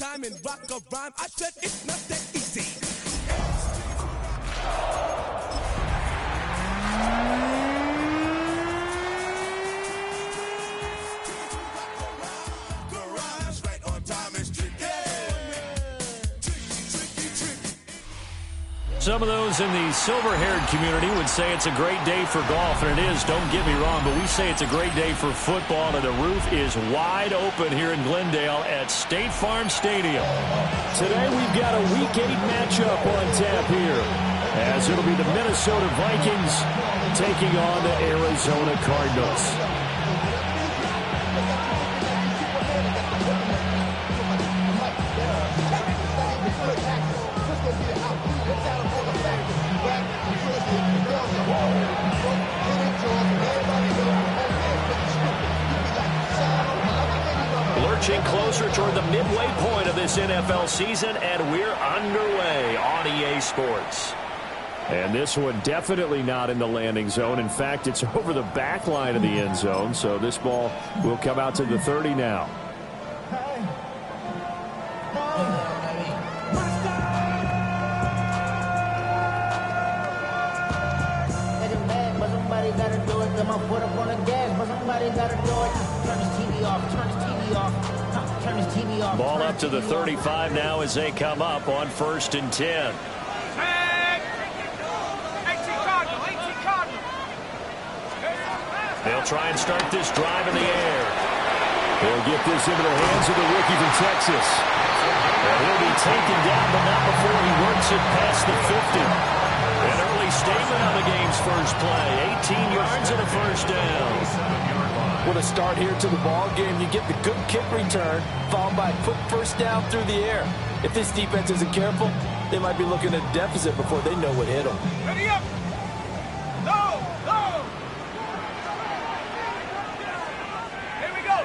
time and rock a rhyme. I said it's not that easy. Some of those in the silver-haired community would say it's a great day for golf, and it is, don't get me wrong, but we say it's a great day for football, and the roof is wide open here in Glendale at State Farm Stadium. Today we've got a Week 8 matchup on tap here, as it'll be the Minnesota Vikings taking on the Arizona Cardinals. Lurching closer toward the midway point of this NFL season, and we're underway on EA Sports. And this one definitely not in the landing zone. In fact, it's over the back line of the end zone, so this ball will come out to the 30 now. Ball up to the 35 now as they come up on 1st and 10. They'll try and start this drive in the air. They'll get this into the hands of the rookie from Texas. And he'll be taken down, but not before he works it past the 50. An early statement on the game's first play. 18 yards and a first down. What a start here to the ball game. You get the good kick return, followed by a quick first down through the air. If this defense isn't careful, they might be looking at a deficit before they know what hit them. Ready up! Go! Go! Here we go!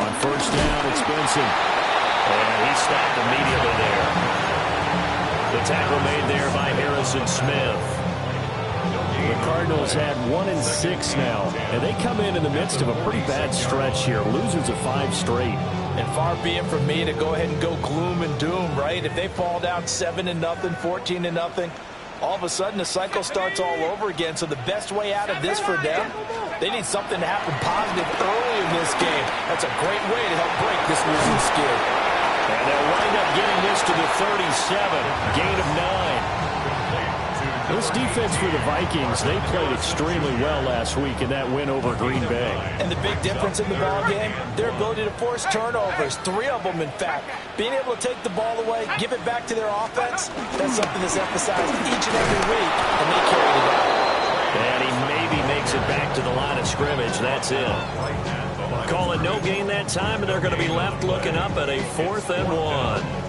On first down, it's Benson. And he stopped immediately there. The tackle made there by Harrison Smith. The Cardinals had 1-6 now, and they come in the midst of a pretty bad stretch here. Losers of 5 straight. And far be it from me to go ahead and go gloom and doom, right? If they fall down 7-0, 14-0, all of a sudden the cycle starts all over again. So the best way out of this for them, they need something to happen positive early in this game. That's a great way to help break this losing skid. And they'll wind up getting this to the 37, gain of 9. This defense for the Vikings, they played extremely well last week in that win over Green Bay. And the big difference in the ball game, their ability to force turnovers, 3 of them in fact. Being able to take the ball away, give it back to their offense, that's something that's emphasized each and every week, and they carried it out. And he maybe makes it back to the line of scrimmage. That's it. Call it no gain that time, and they're going to be left looking up at a 4th and 1.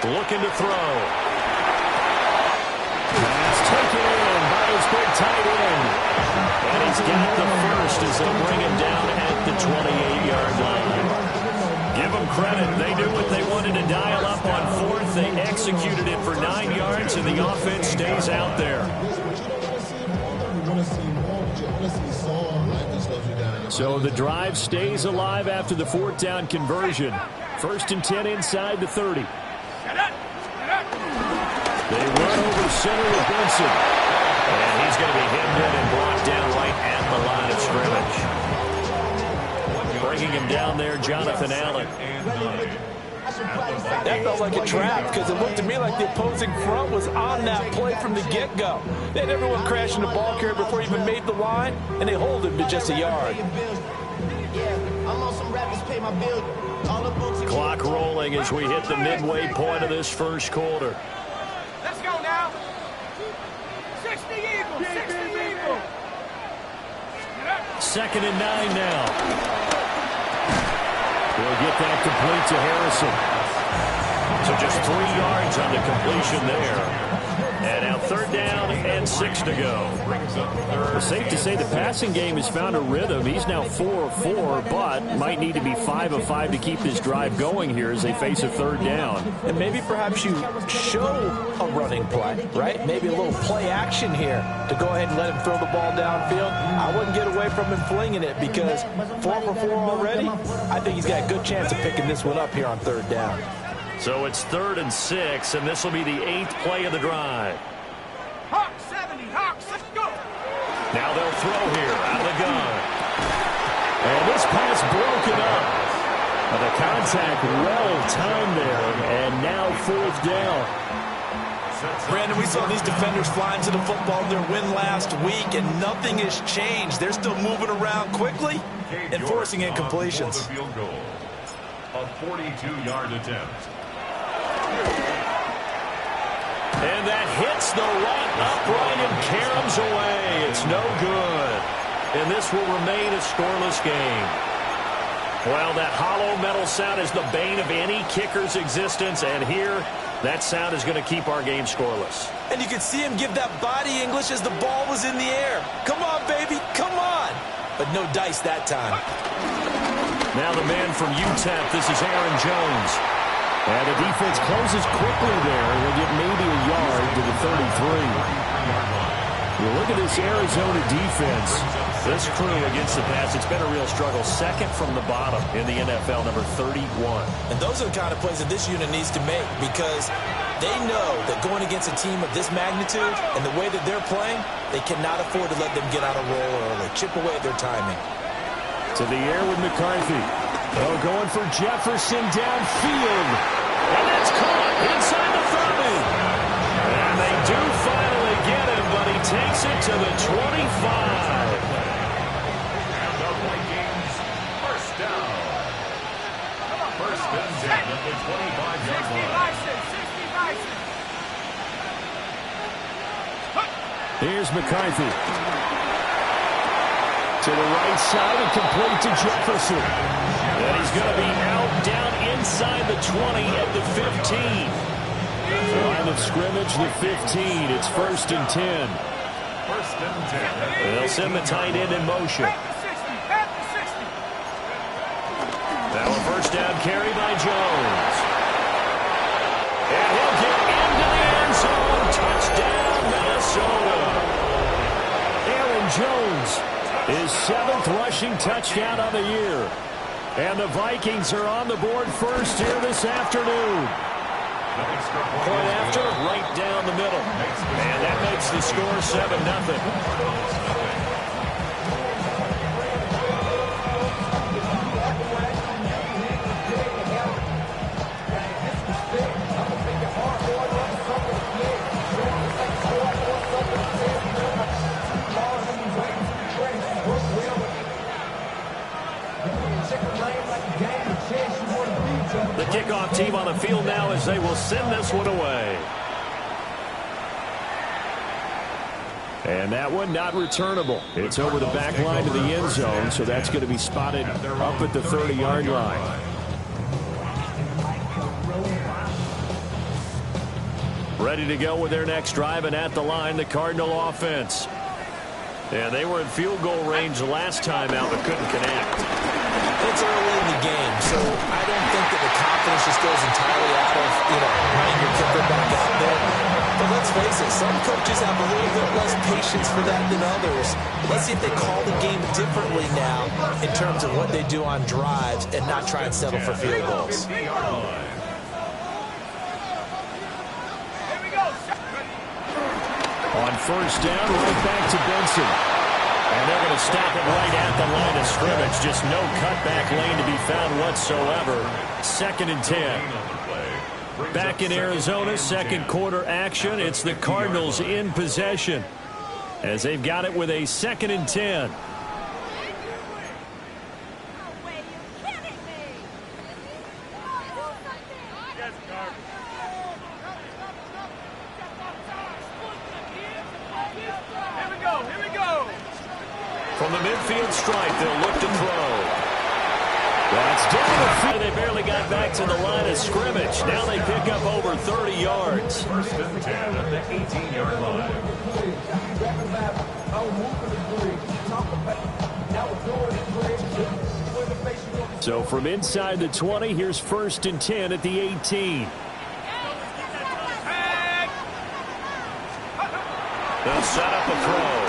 Looking to throw. Pass taken in by his big tight end. And he's got the first as they bring him down at the 28-yard line. Give them credit. They knew what they wanted to dial up on 4th. They executed it for 9 yards, and the offense stays out there. So the drive stays alive after the 4th down conversion. 1st and 10 inside the 30. They run over center with Benson. And he's going to be hemmed in and brought down right at the line of scrimmage. Bringing him down there, Jonathan Allen. That felt like a trap because it looked to me like the opposing front was on that play from the get-go. They had everyone crashing the ball carrier before he even made the line, and they hold him to just a yard. Clock rolling as we hit the midway point of this first quarter. Let's go now. 60 Eagles, 60 Eagles. 2nd and 9 now. We'll get that complete to Harrison. So just 3 yards on the completion there. And now 3rd down and 6 to go. Well, safe to say the passing game has found a rhythm. He's now 4 of 4, but might need to be 5 of 5 to keep this drive going here as they face a 3rd down. And maybe perhaps you show a running play, right? Maybe a little play action here to go ahead and let him throw the ball downfield. I wouldn't get away from him flinging it because 4 for 4 already. I think he's got a good chance of picking this one up here on 3rd down. So it's 3rd and 6, and this will be the 8th play of the drive. Hawks 70, Hawks, let's go. Now they'll throw here out of the gun. And this pass broken up. But the contact well-timed there, and now 4th down. Brandon, we saw these defenders fly into the football in their win last week, and nothing has changed. They're still moving around quickly and forcing incompletions. A 42-yard attempt. And that hits the right upright and caroms away. It's no good. And this will remain a scoreless game. Well, that hollow metal sound is the bane of any kicker's existence. And here, that sound is going to keep our game scoreless. And you can see him give that body English as the ball was in the air. Come on, baby, come on. But no dice that time. Now the man from UTEP, this is Aaron Jones. And the defense closes quickly there. They'll get maybe a yard to the 33. You look at this Arizona defense. This crew against the pass, it's been a real struggle. 2nd from the bottom in the NFL, number 31. And those are the kind of plays that this unit needs to make because they know that going against a team of this magnitude and the way that they're playing, they cannot afford to let them get out of roll early. Chip away at their timing. To the air with McCarthy. Oh, going for Jefferson downfield. And that's caught inside the 30. And they do finally get him, but he takes it to the 25. And the Vikings, first down. First and 10 at the 25-yard 60 line. license, 60 license. Here's McCarthy. To the right side and complete to Jefferson. And he's going to be out down inside the 20 at the 15. Line of scrimmage, the 15. It's 1st and 10. First and 10. They'll send the tight end in motion. At the 60, at the 60. Now a first down carry by Jones. And he'll get into the end zone. Touchdown, Minnesota. Aaron Jones, his 7th rushing touchdown of the year. And the Vikings are on the board first here this afternoon. Point after, right down the middle. And that makes the score 7-0. The kickoff team on the field now as they will send this one away. And that one not returnable. It's over the back line to the end zone, so that's going to be spotted up at the 30-yard line. Ready to go with their next drive, and at the line, the Cardinal offense. And they were in field goal range last time out, but couldn't connect. It's early in the game, so I don't think that the confidence just goes entirely out of, running your kicker back out there. But let's face it, some coaches have a little bit less patience for that than others. Let's see if they call the game differently now in terms of what they do on drives and not try and settle for field goals. On first down, right back to Benson. And they're going to stop it right at the line of scrimmage. Just no cutback lane to be found whatsoever. 2nd and 10. Back in Arizona, second quarter action. It's the Cardinals in possession as they've got it with a 2nd and 10. From the midfield stripe, they'll look to throw. That's down. They barely got back to the line of scrimmage. Now they pick up over 30 yards. First and 10 at the 18-yard line. So from inside the 20, here's first and 10 at the 18. They'll set up a throw.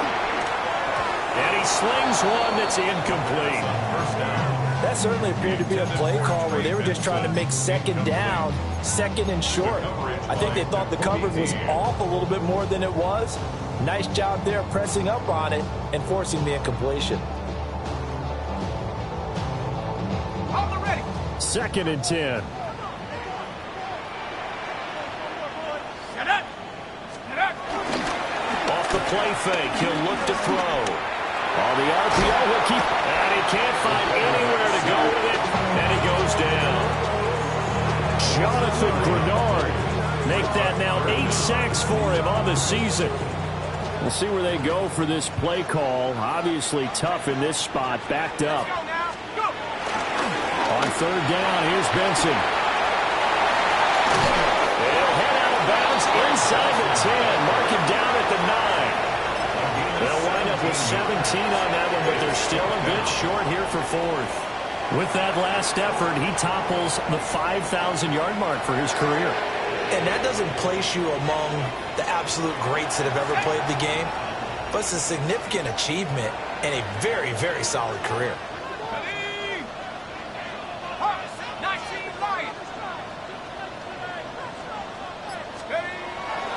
And he slings one that's incomplete. First down. That certainly appeared to be a play call where they were just trying to make second down, second and short. I think they thought the coverage was off a little bit more than it was. Nice job there pressing up on it and forcing the incompletion. Second and 10. Off the play fake, he'll look to throw. On the RPO, he'll keep, and he can't find anywhere to go with it, and he goes down. Jonathan Grenard make that now 8 sacks for him on the season. We'll see where they go for this play call. Obviously tough in this spot, backed up. On third down, here's Benson. They'll head out of bounds inside the 10, mark him down at the 9. They'll wind up with 17 on that one, but they're still a bit short here for fourth. With that last effort, he topples the 5,000-yard mark for his career. And that doesn't place you among the absolute greats that have ever played the game, but it's a significant achievement and a very, very solid career.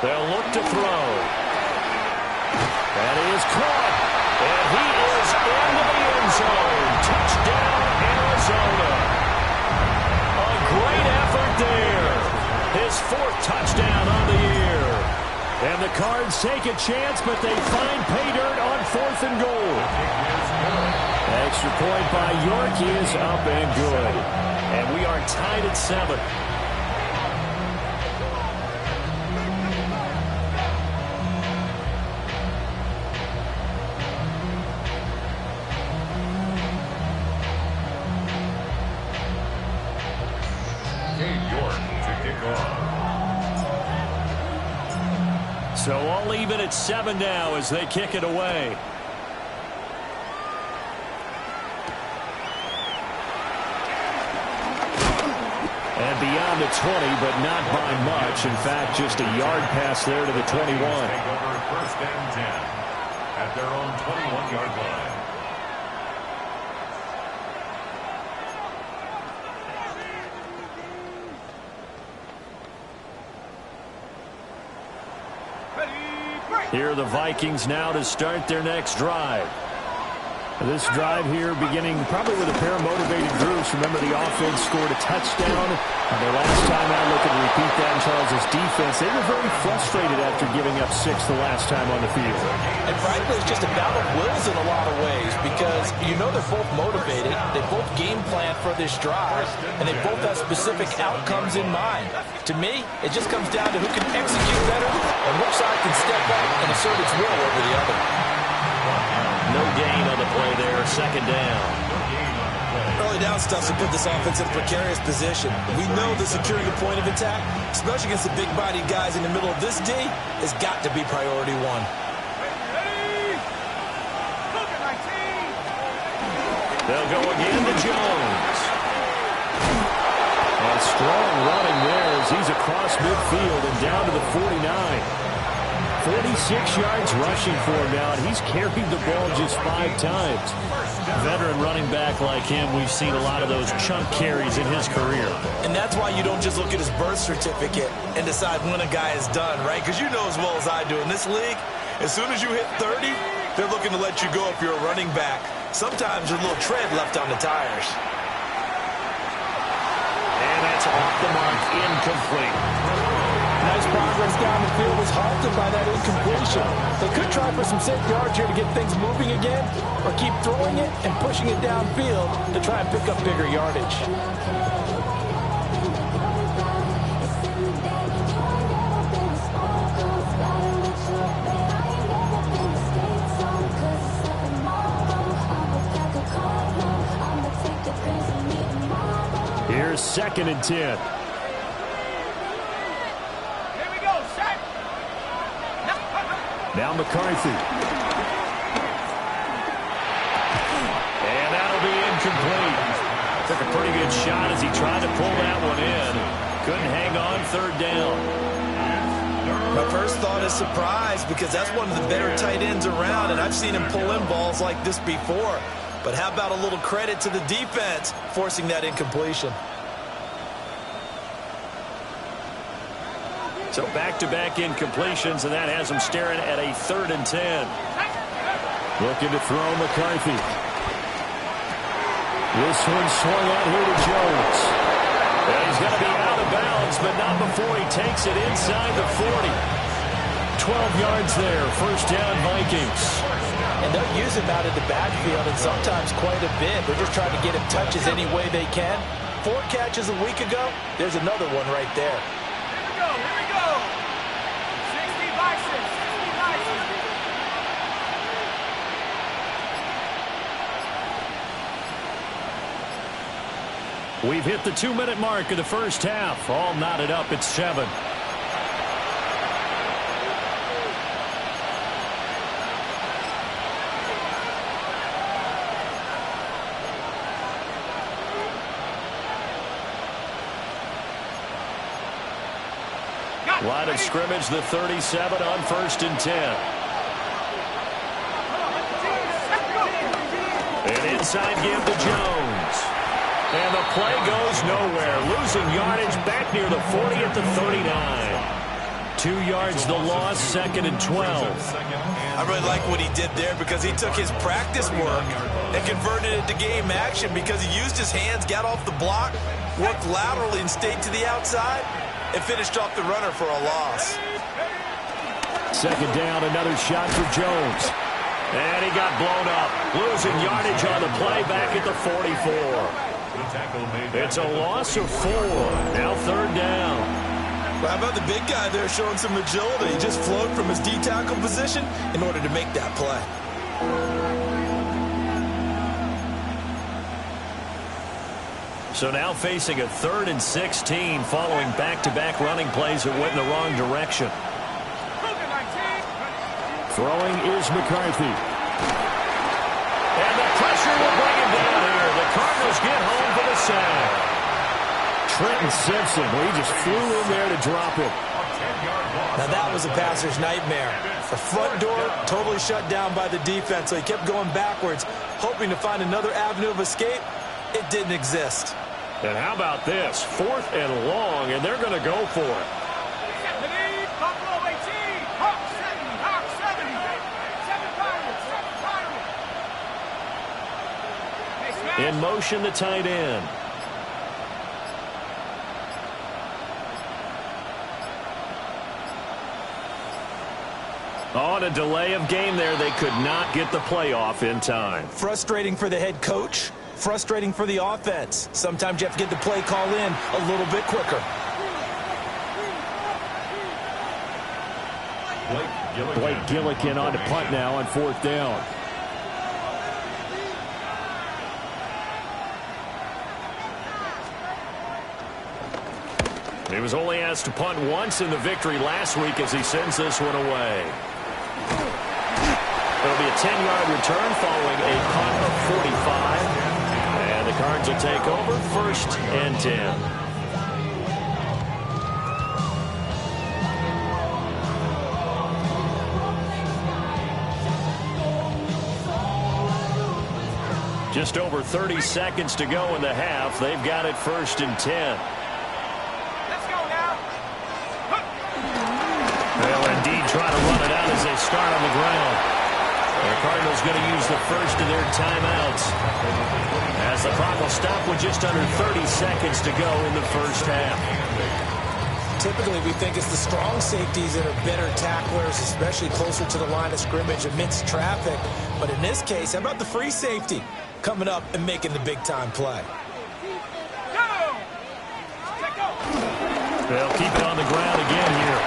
They'll look to throw. And he is caught. And he is into the end zone. Touchdown, Arizona. A great effort there. His fourth touchdown on the year. And the Cards take a chance, but they find pay dirt on fourth and goal. Extra point by York is up and good. And we are tied at 7. So all even at 7 now as they kick it away. And beyond the 20, but not by much. In fact, just a yard pass there to the 21. Take over first and 10 at their own 21-yard line. Here are the Vikings now to start their next drive. This drive here beginning probably with a pair of motivated groups. Remember, the offense scored a touchdown. Their last time out, looking to repeat that in Charles' defense. They were very frustrated after giving up 6 the last time on the field. And frankly, it's just a battle of wills in a lot of ways because you know they're both motivated. They both game plan for this drive, and they both have specific outcomes in mind. To me, it just comes down to who can execute better and which side can step up and assert its will over the other. No gain on the play there. Second down. Early down stuff to put this offense in a precarious position. We know the securing the point of attack, especially against the big-bodied guys in the middle of this D, has got to be priority one. They'll go again to Jones. And strong running there as he's across midfield and down to the 49. 46 yards rushing for him now, and he's carried the ball just 5 times. Veteran running back like him, we've seen a lot of those chunk carries in his career. And that's why you don't just look at his birth certificate and decide when a guy is done, right? Because you know as well as I do, in this league, as soon as you hit 30, they're looking to let you go if you're a running back. Sometimes there's a little tread left on the tires. And that's off the mark, incomplete. Nice progress down the field was halted by that incompletion. They could try for some safe yards here to get things moving again, or keep throwing it and pushing it downfield to try and pick up bigger yardage. 2nd and 10. Here we go, set. Now McCarthy. And that'll be incomplete. Took a pretty good shot as he tried to pull that one in. Couldn't hang on 3rd down. My first thought is surprise because that's one of the better tight ends around, and I've seen him pull in balls like this before. But how about a little credit to the defense forcing that incompletion? So back-to-back incompletions, and that has him staring at a 3rd and 10. Looking to throw McCarthy. This one swung out here to Jones. And he's going to be out of bounds, but not before he takes it inside the 40. 12 yards there, 1st down Vikings. And they'll use him out of the backfield, and sometimes quite a bit. They're just trying to get him touches any way they can. 4 catches a week ago, there's another one right there. Here we go. 60 by 6, 60 by 6. We've hit the 2-minute mark of the 1st half. All knotted up at 7. Line of scrimmage, the 37 on 1st and 10. An inside give to Jones. And the play goes nowhere. Losing yardage back near the 40 at the 39. 2 yards the loss, 2nd and 12. I really like what he did there because he took his practice work and converted it to game action because he used his hands, got off the block, worked laterally and stayed to the outside, and finished off the runner for a loss. 2nd down, another shot for Jones. And he got blown up. Losing yardage on the play back at the 44. It's a loss of 4. Now 3rd down. Well, how about the big guy there showing some agility? He just flowed from his D-tackle position in order to make that play. So now facing a 3rd and 16 following back-to-back running plays that went in the wrong direction. Throwing is McCarthy. And the pressure will bring him down here. The Cardinals get home for the sack. Trenton Simpson, well, he just flew in there to drop it. Now that was a passer's nightmare. The front door totally shut down by the defense, so he kept going backwards, hoping to find another avenue of escape. It didn't exist. And how about this? 4th and long, and they're going to go for it. Buffalo 18, Hawk 70, Hawk 70. 7 In motion, the tight end. On a delay of game there, they could not get the playoff in time. Frustrating for the head coach. Frustrating for the offense. Sometimes you have to get the play call in a little bit quicker. Blake Gillikin on to punt now on 4th down. He was only asked to punt once in the victory last week as he sends this one away. It'll be a 10-yard return following a punt of 45. And the Cards will take over 1st and 10. Just over 30 seconds to go in the half. They've got it 1st and 10. Let's go now. They'll indeed try to run it out as they start on the ground. The Cardinals going to use the first of their timeouts as the clock will stop with just under 30 seconds to go in the 1st half. Typically, we think it's the strong safeties that are better tacklers, especially closer to the line of scrimmage amidst traffic. But in this case, how about the free safety coming up and making the big-time play? Go! They'll keep it on the ground again here.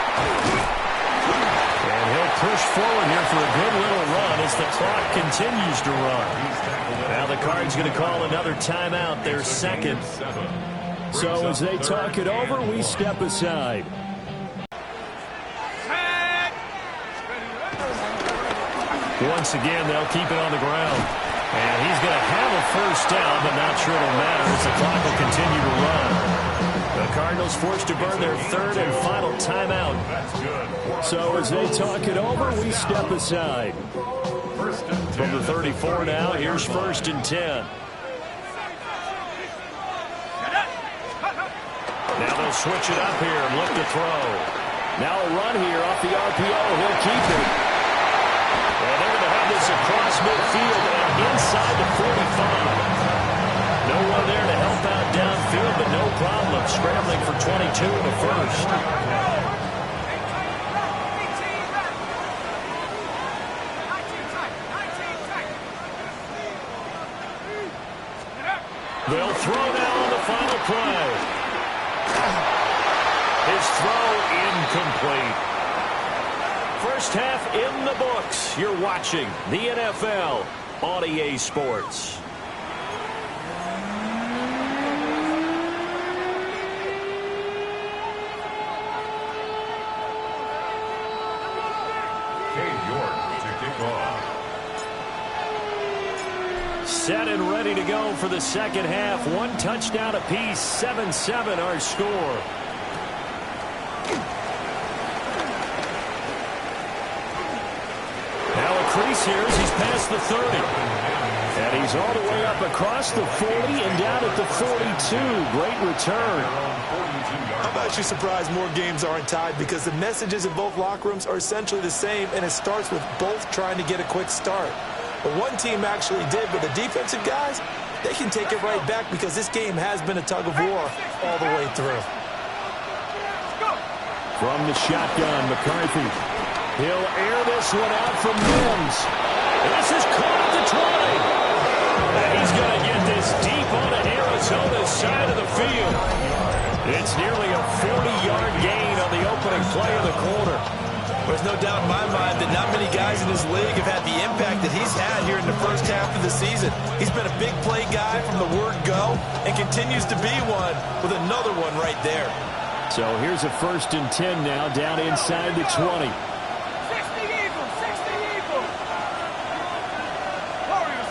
And he'll push forward here for a good little run as the clock continues to run. Now the Cards going to call another timeout, their second. So as they talk it over, we step aside. Once again, they'll keep it on the ground. And he's going to have a first down, but not sure it'll matter as the clock will continue to run. The Cardinals forced to burn their third and final timeout. So as they talk it over, we step aside. From the 34 now, here's first and 10. Now they'll switch it up here and look to throw. Now a run here off the RPO. He'll keep it. And they're going to have this across midfield and inside the 45. No one there to help out downfield, but no problem scrambling for 22 in the first. They'll throw now on the final play. His throw incomplete. First half in the books. You're watching the NFL on EA Sports. Set and ready to go for the second half. One touchdown apiece, 7-7 our score. Now a crease here as he's past the 30. And he's all the way up across the 40 and down at the 42. Great return. I'm actually surprised more games aren't tied because the messages in both locker rooms are essentially the same, and it starts with both trying to get a quick start. But one team actually did, but the defensive guys, they can take it right back because this game has been a tug of war all the way through. From the shotgun, McCarthy. He'll air this one out from Mims. This is caught at the 20. And he's going to get this deep onto Arizona's side of the field. It's nearly a 40-yard gain on the opening play of the quarter. There's no doubt in my mind that not many guys in this league have had the impact that he's had here in the first half of the season. He's been a big play guy from the word go and continues to be one with another one right there. So here's a first and 10 now down inside the 20. 60 Eagles, 60 Eagles. Warriors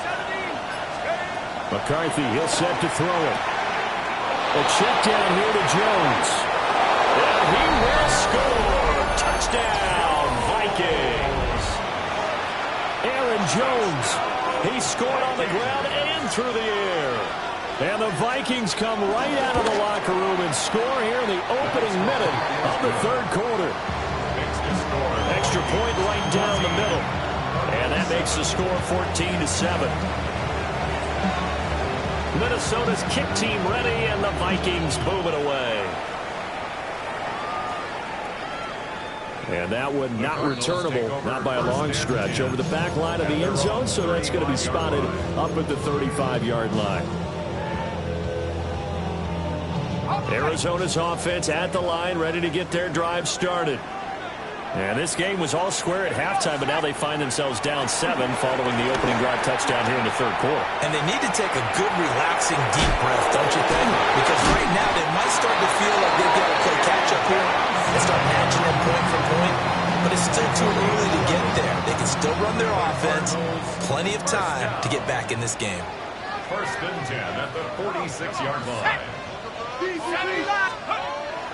17. McCarthy, he'll set to throw it. A check down here to Jones. And he will score. Touchdown, Vikings. Aaron Jones. He scored on the ground and through the air. And the Vikings come right out of the locker room and score here in the opening minute of the third quarter. Extra point right down the middle. And that makes the score 14-7. Minnesota's kick team ready, and the Vikings move it away. And that one not returnable, not by a long stretch, over the back line of the end zone, so that's going to be spotted up at the 35-yard line. Arizona's offense at the line, ready to get their drive started. And this game was all square at halftime, but now they find themselves down 7 following the opening drive touchdown here in the third quarter. And they need to take a good, relaxing, deep breath, don't you think? Because right now they might start to feel like they've got to play catch-up here and start matching them point for point. But it's still too early to get there. They can still run their offense. Plenty of time to get back in this game. First and 10 at the 46-yard line.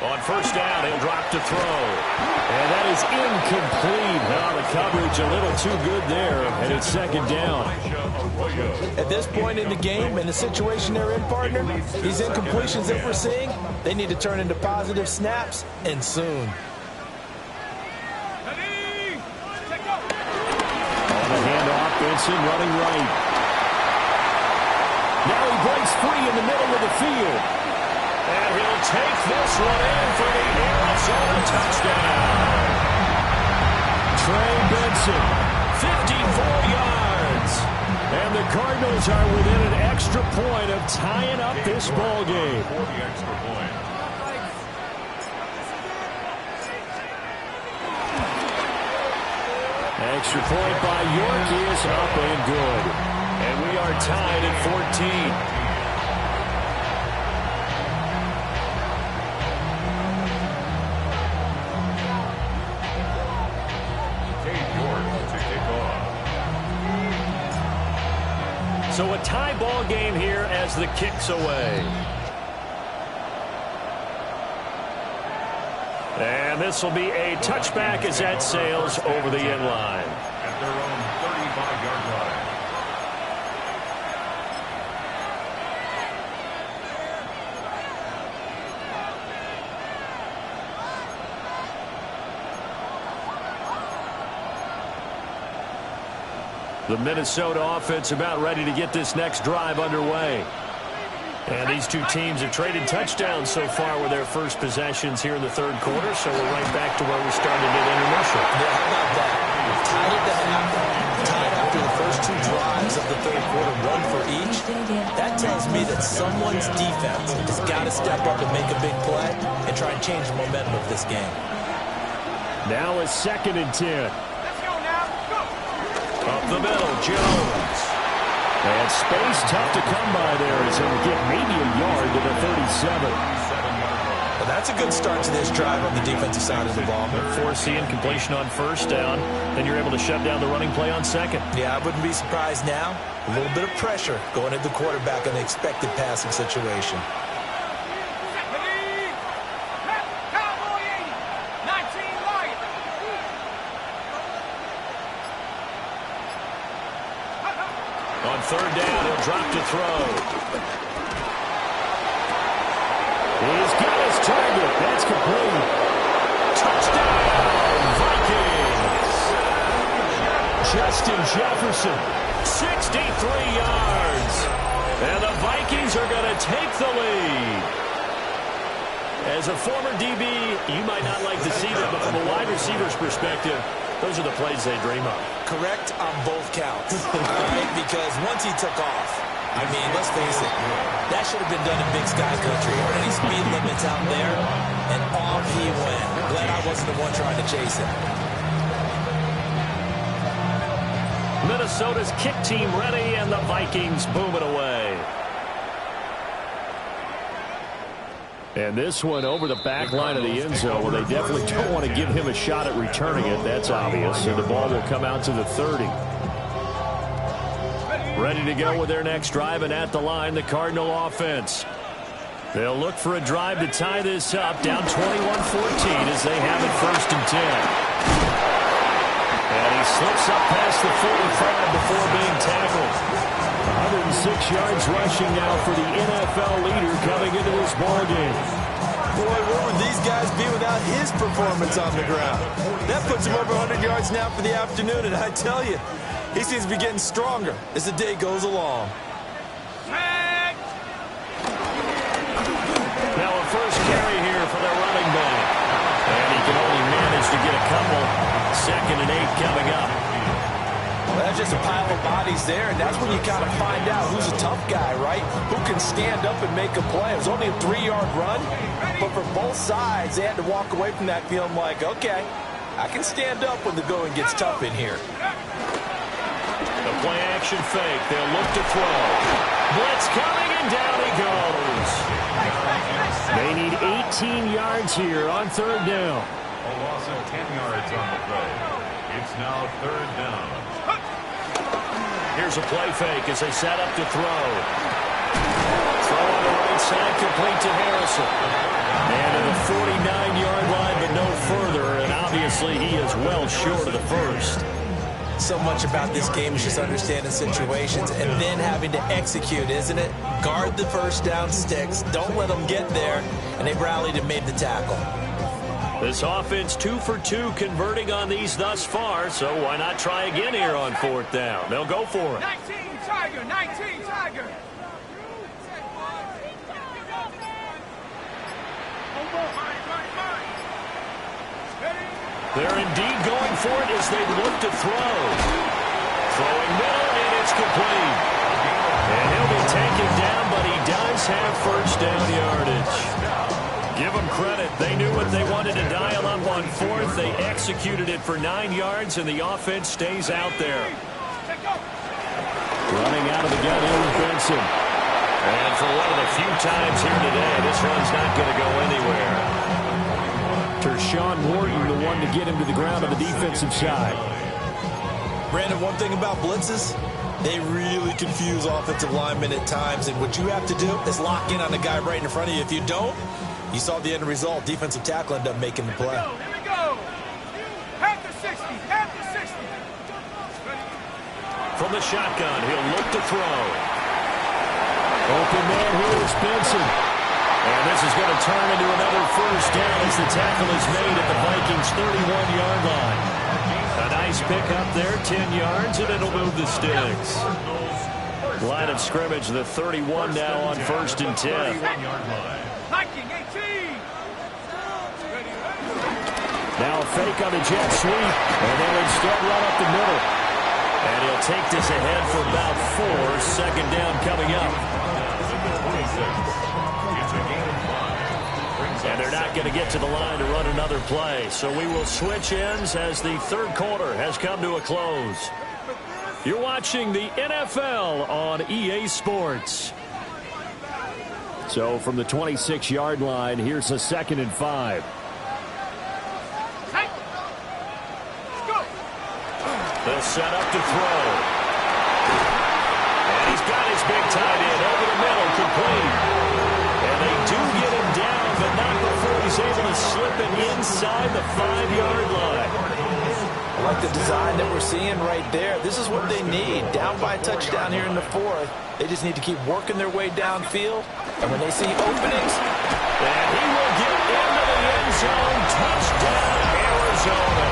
On first down, he'll drop to throw. And that is incomplete. Now the coverage a little too good there, and it's second down. At this point in the game, and the situation they're in, partner, these incompletions that we're seeing, they need to turn into positive snaps, and soon. On the handoff, Benson running right. Now he breaks free in the middle of the field. And he'll take this one in for the Arizona touchdown. Trey Benson, 54 yards. And the Cardinals are within an extra point of tying up this ball game. For the extra point. Extra point by York is up and good. And we are tied at 14. So a tie ball game here as the kick's away. And this will be a touchback as that sails over the end line. At their own 35-yard line. The Minnesota offense about ready to get this next drive underway. And these two teams have traded touchdowns so far with their first possessions here in the third quarter, so we're right back to where we started at intermission. Yeah, how about that? Tied at the half, tied after the first two drives of the third quarter, one for each. That tells me that someone's defense has got to step up and make a big play and try and change the momentum of this game. Now a 2nd and 10. Let's go now. Go. Up the middle, Jones. And space tough to come by there as he'll get maybe a yard to the 37. Well, that's a good start to this drive on the defensive side of the ball. Forcing completion on first down, then you're able to shut down the running play on second. Yeah, I wouldn't be surprised now. A little bit of pressure going at the quarterback in the expected passing situation. Cowboy 80. 19 Lion. On third down, he'll drop to throw. He's got his target. That's complete. Touchdown, Vikings. Justin Jefferson, 63 yards. And the Vikings are going to take the lead. As a former DB, you might not like to see that, but from a wide receiver's perspective, those are the plays they dream of. Correct on both counts. Right? Because once he took off, I mean, let's face it, that should have been done in Big Sky Country. Any speed limits out there, and off he went. Glad I wasn't the one trying to chase him. Minnesota's kick team ready, and the Vikings booming away. And this one over the back line of the end zone, where they definitely don't want to give him a shot at returning it. That's obvious. And the ball will come out to the 30. Ready to go with their next drive, and at the line, the Cardinal offense. They'll look for a drive to tie this up, down 21-14 as they have it 1st and 10. And he slips up past the 45 before being tackled. 106 yards rushing now for the NFL leader coming into this ballgame. Boy, where would these guys be without his performance on the ground? That puts him over 100 yards now for the afternoon, and I tell you, he seems to be getting stronger as the day goes along. Now a first carry here for their running back. And he can only manage to get a couple. 2nd and 8 coming up. Well, that's just a pile of bodies there, and that's when you kind of find out who's a tough guy, right? Who can stand up and make a play. It was only a 3-yard run, but for both sides, they had to walk away from that feeling like, okay, I can stand up when the going gets tough in here. The play action fake. They'll look to throw. Blitz coming, and down he goes. They need 18 yards here on third down. A loss of 10 yards on the play. It's now 3rd down. Here's a play fake as they set up to throw. Throw on the right side, complete to Harrison. And to the 49-yard line, but no further. And obviously, he is well short of the first. So much about this game is just understanding situations and then having to execute, isn't it? Guard the first down sticks. Don't let them get there. And they rallied and made the tackle. This offense 2 for 2 converting on these thus far, so why not try again here on 4th down? They'll go for it. 19 Tiger, 19 Tiger. They're indeed going for it as they look to throw. Throwing middle, and it's complete. And he'll be taken down, but he does have first down yardage. Give them credit. They knew what they wanted to dial up on 4th. They executed it for 9 yards, and the offense stays out there. Running out of the gun, here's Benson. And for one of the few times here today, this run's not going to go anywhere. Tershawn Wharton, the one to get him to the ground on the defensive side. Brandon, one thing about blitzes, They really confuse offensive linemen at times, and what you have to do is lock in on the guy right in front of you. If you don't, you saw the end result. Defensive tackle ended up making the play. Here we go. Half to 60. Half to 60. From the shotgun, he'll look to throw. Open man here is Benson. And this is going to turn into another first down as the tackle is made at the Vikings' 31-yard line. A nice pick up there, 10 yards, and it'll move the sticks. Line of scrimmage, the 31 now on 1st and 10. Viking 18. Now a fake on the jet sweep, and they'll instead run up the middle. And he'll take this ahead for about 4. Second down coming up. And they're not going to get to the line to run another play. So we will switch ends as the third quarter has come to a close. You're watching the NFL on EA Sports. So from the 26-yard line, here's a 2nd and 5. They'll set up to throw. And he's got his big tight end over the middle, complete. And they do get him down, but not before he's able to slip it inside the 5-yard line. I like the design that we're seeing right there. This is what they need. Down by a touchdown here in the 4th. They just need to keep working their way downfield. And when they see openings, and he will get into the end zone. Touchdown, Arizona.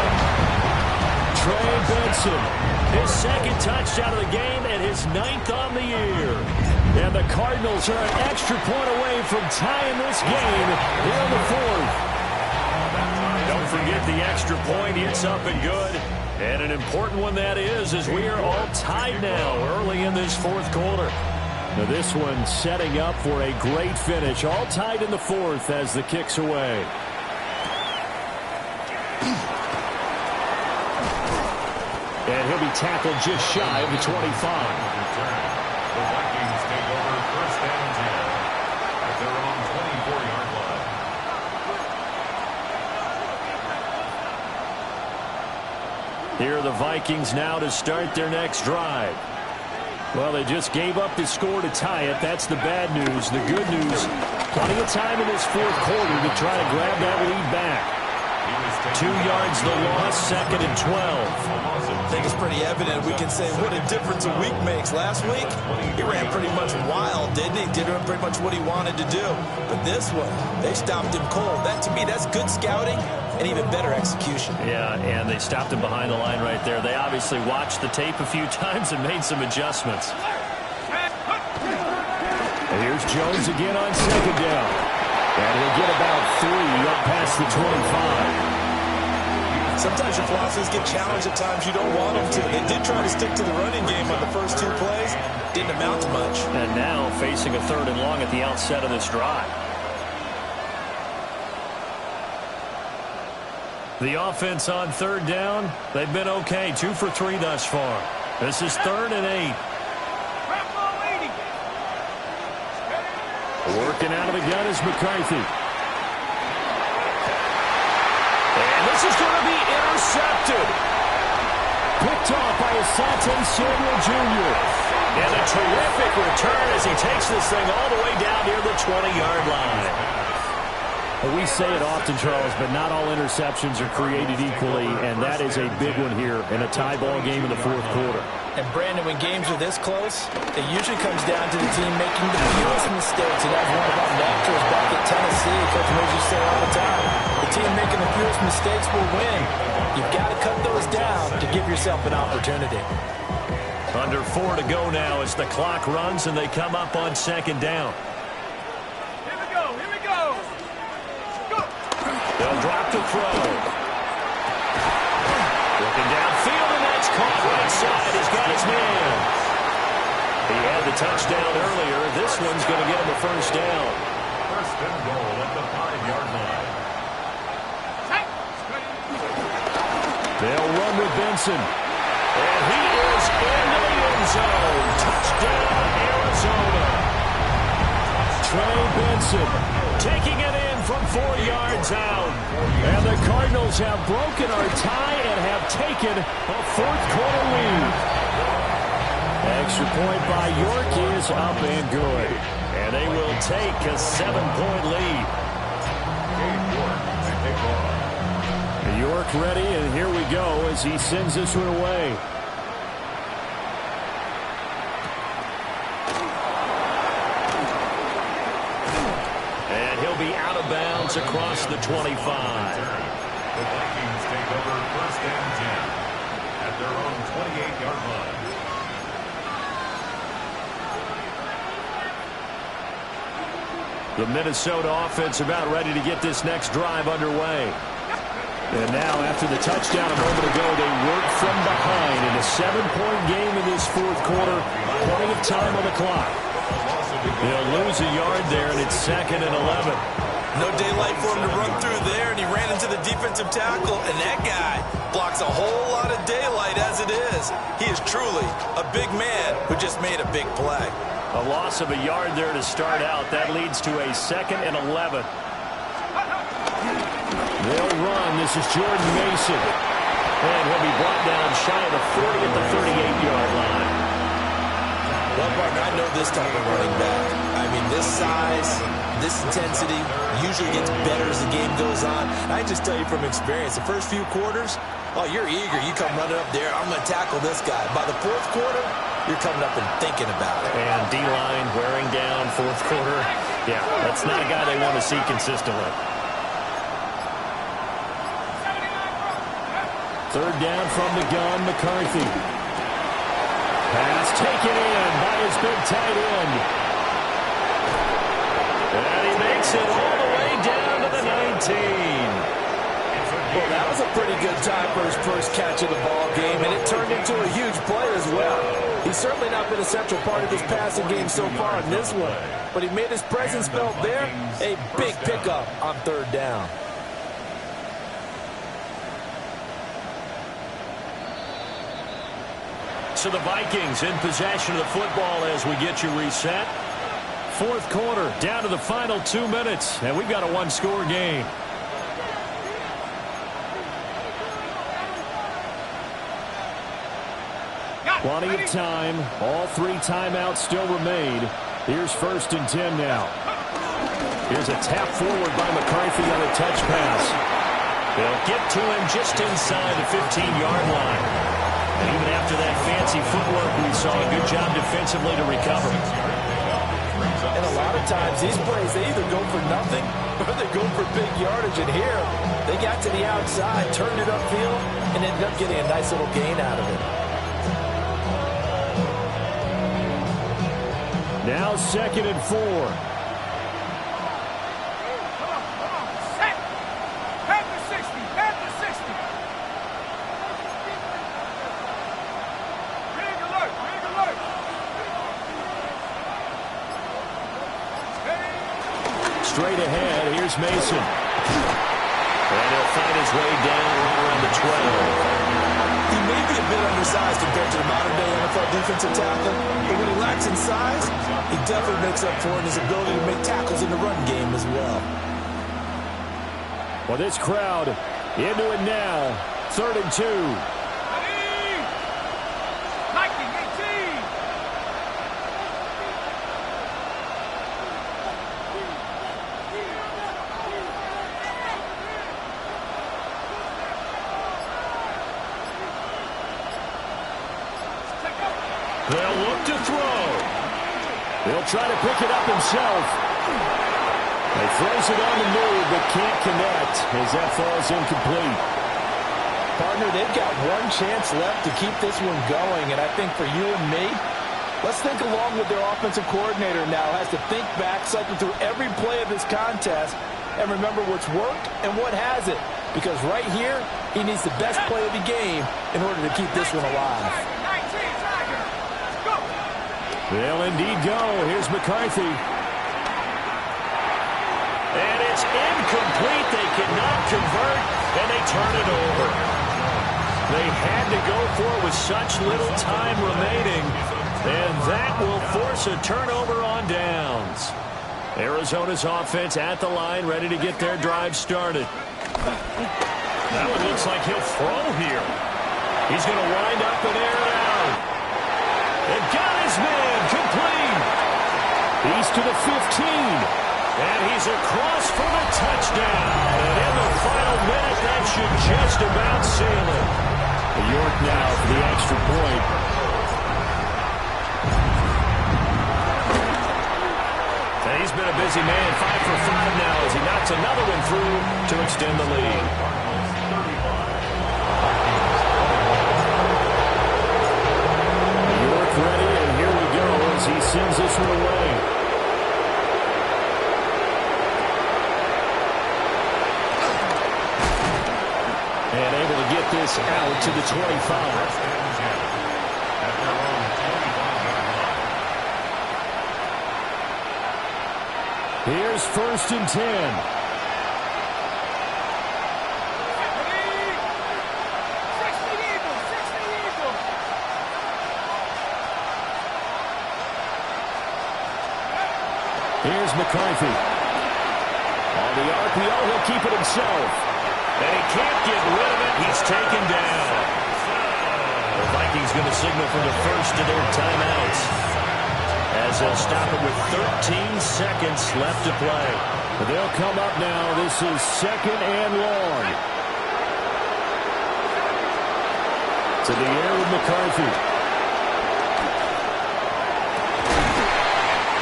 Trey Benson, his 2nd touchdown of the game and his 9th on the year. And the Cardinals are an extra point away from tying this game here in the 4th. Don't forget the extra point. It's up and good. And an important one that is, as we are all tied now early in this 4th quarter. Now this one setting up for a great finish. All tied in the 4th as the kick's away. And he'll be tackled just shy of the 25. The Vikings take over 1st and 10 at their own 24-yard line. Here are the Vikings now to start their next drive. Well, they just gave up the score to tie it. That's the bad news. The good news, plenty of time in this 4th quarter to try to grab that lead back. 2 yards the loss, 2nd and 12. I think it's pretty evident. We can say what a difference a week makes. Last week, he ran pretty much wild, didn't he? Did pretty much what he wanted to do. But this one, they stopped him cold. That, to me, that's good scouting and even better execution. Yeah, and they stopped him behind the line right there. They obviously watched the tape a few times and made some adjustments. And here's Jones again on 2nd down. And he'll get about 3 up past the 25. Sometimes your philosophies get challenged at times you don't want them to. They did try to stick to the running game on the first 2 plays. Didn't amount to much. And now facing a 3rd and long at the outset of this drive. The offense on 3rd down, they've been okay. 2 for 3 thus far. This is 3rd and 8. Working out of the gun is McCarthy. And this is going to be intercepted. Picked off by Asante Samuel Jr. And a terrific return as he takes this thing all the way down near the 20-yard line. Well, we say it often, Charles, but not all interceptions are created equally, and that is a big one here in a tie ball game in the 4th quarter. and Brandon, when games are this close, it usually comes down to the team making the fewest mistakes, and that's one of our mantras back at Tennessee. Coach Moses say all the time, the team making the fewest mistakes will win. You've got to cut those down to give yourself an opportunity. Under 4 to go now as the clock runs and they come up on 2nd down. Here we go, here we go. Go. They'll drop the throw. Looking downfield, and that's caught right side. He's got his man. He had the touchdown earlier. This one's going to get him a first down. First and goal at the 5-yard line. They'll run with Benson. And he is into the end zone. Touchdown, Arizona. Trey Benson taking it in from 4 yards out. And the Cardinals have broken our tie and have taken a 4th quarter lead. extra point by York is up and good. And they will take a 7-point lead. York ready, and here we go as he sends this one away. And he'll be out of bounds across the 25. The Vikings take over 1st and 10 at their own 28-yard line. The Minnesota offense about ready to get this next drive underway. And now, after the touchdown a moment ago, they work from behind in a 7-point game in this 4th quarter. Plenty of time on the clock. They'll lose a yard there, and it's 2nd and 11. No daylight for him to run through there, and he ran into the defensive tackle, and that guy blocks a whole lot of daylight as it is. He is truly a big man who just made a big play. A loss of a yard there to start out. That leads to a 2nd and 11. They'll run. This is Jordan Mason. And he'll be brought down shy of the 40 at the 38-yard line. Well, partner, I know this type of running back. I mean, this size, this intensity usually gets better as the game goes on. I just tell you from experience, the first few quarters, oh, you're eager. You come running up there, I'm going to tackle this guy. By the 4th quarter, you're coming up and thinking about it. And D-line wearing down 4th quarter. Yeah, that's not a guy they want to see consistently. 3rd down from the gun, McCarthy. Pass taken in by his big tight end. And he makes it all the way down to the 19. Well, that was a pretty good time for his first catch of the ball game, and it turned into a huge play as well. He's certainly not been a central part of this passing game so far in this one, but he made his presence felt there. A big pickup on 3rd down. So the Vikings in possession of the football as we get you reset. 4th quarter, down to the final 2 minutes, and we've got a 1-score game. Plenty of time. All 3 timeouts still remain. Here's 1st and 10 now. Here's a tap forward by McCarthy on a touch pass. They'll get to him just inside the 15-yard line. And even after that fancy footwork, we saw a good job defensively to recover. And a lot of times, these plays, they either go for nothing or they go for big yardage. And here, they got to the outside, turned it upfield, and ended up getting a nice little gain out of it. Now 2nd and 4. Straight ahead, here's Mason. And he'll find his way down right around the 12. He may be a bit undersized compared to the modern-day NFL defensive tackle, but when he lacks in size, he definitely makes up for it in his ability to make tackles in the run game as well. Well, this crowd into it now. 3rd and 2. They'll look to throw. He'll try to pick it up himself. He throws it on the move, but can't connect as that falls incomplete. Partner, they've got one chance left to keep this one going, and I think for you and me, let's think along with their offensive coordinator now. Has to think back, cycle through every play of this contest, and remember what's worked and what hasn't. Because right here, he needs the best play of the game in order to keep this one alive. They'll indeed go. Here's McCarthy. And it's incomplete. They cannot convert, and they turn it over. They had to go for it with such little time remaining, and that will force a turnover on downs. Arizona's offense at the line, ready to get their drive started. That one looks like he'll throw here. He's going to wind up and air it out. They've got it. his man, complete. He's to the 15. And he's across for the touchdown. And in the final minute, that should just about seal it. York now for the extra point. And he's been a busy man, 5 for 5 now as he knocks another one through to extend the lead. York ready, and here we go as he sends this one away. And able to get this out to the 25. Here's 1st and 10. Here's McCarthy. On the RPO, he'll keep it himself. And he can't get rid of it. He's taken down. The Vikings going to signal for the first of their timeouts, as they'll stop it with 13 seconds left to play. They'll come up now. This is 2nd and long. To the air with McCarthy.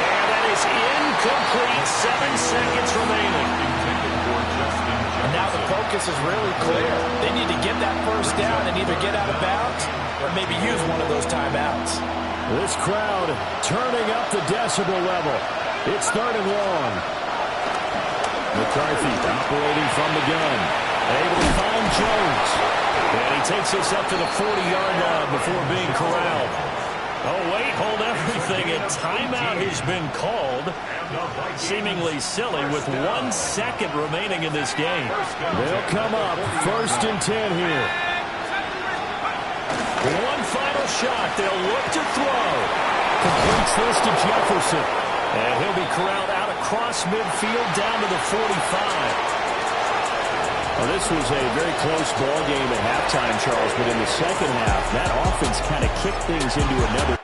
And that is incomplete. 7 seconds remaining. And now the focus is really clear. They need to get that first down and either get out of bounds or maybe use one of those timeouts. This crowd turning up the decibel level. It's 3rd and long. McCarthy operating from the gun. Able to find Jones. And he takes this up to the 40-yard line before being corralled. Oh, wait, hold everything. A timeout has been called. Seemingly silly with 1 second remaining in this game. They'll come up 1st and 10 here. One final shot. They'll look to throw. Completes this to Jefferson. And he'll be corralled out across midfield down to the 45. Well, this was a very close ball game at halftime, Charles, but in the second half, that offense kind of kicked things into another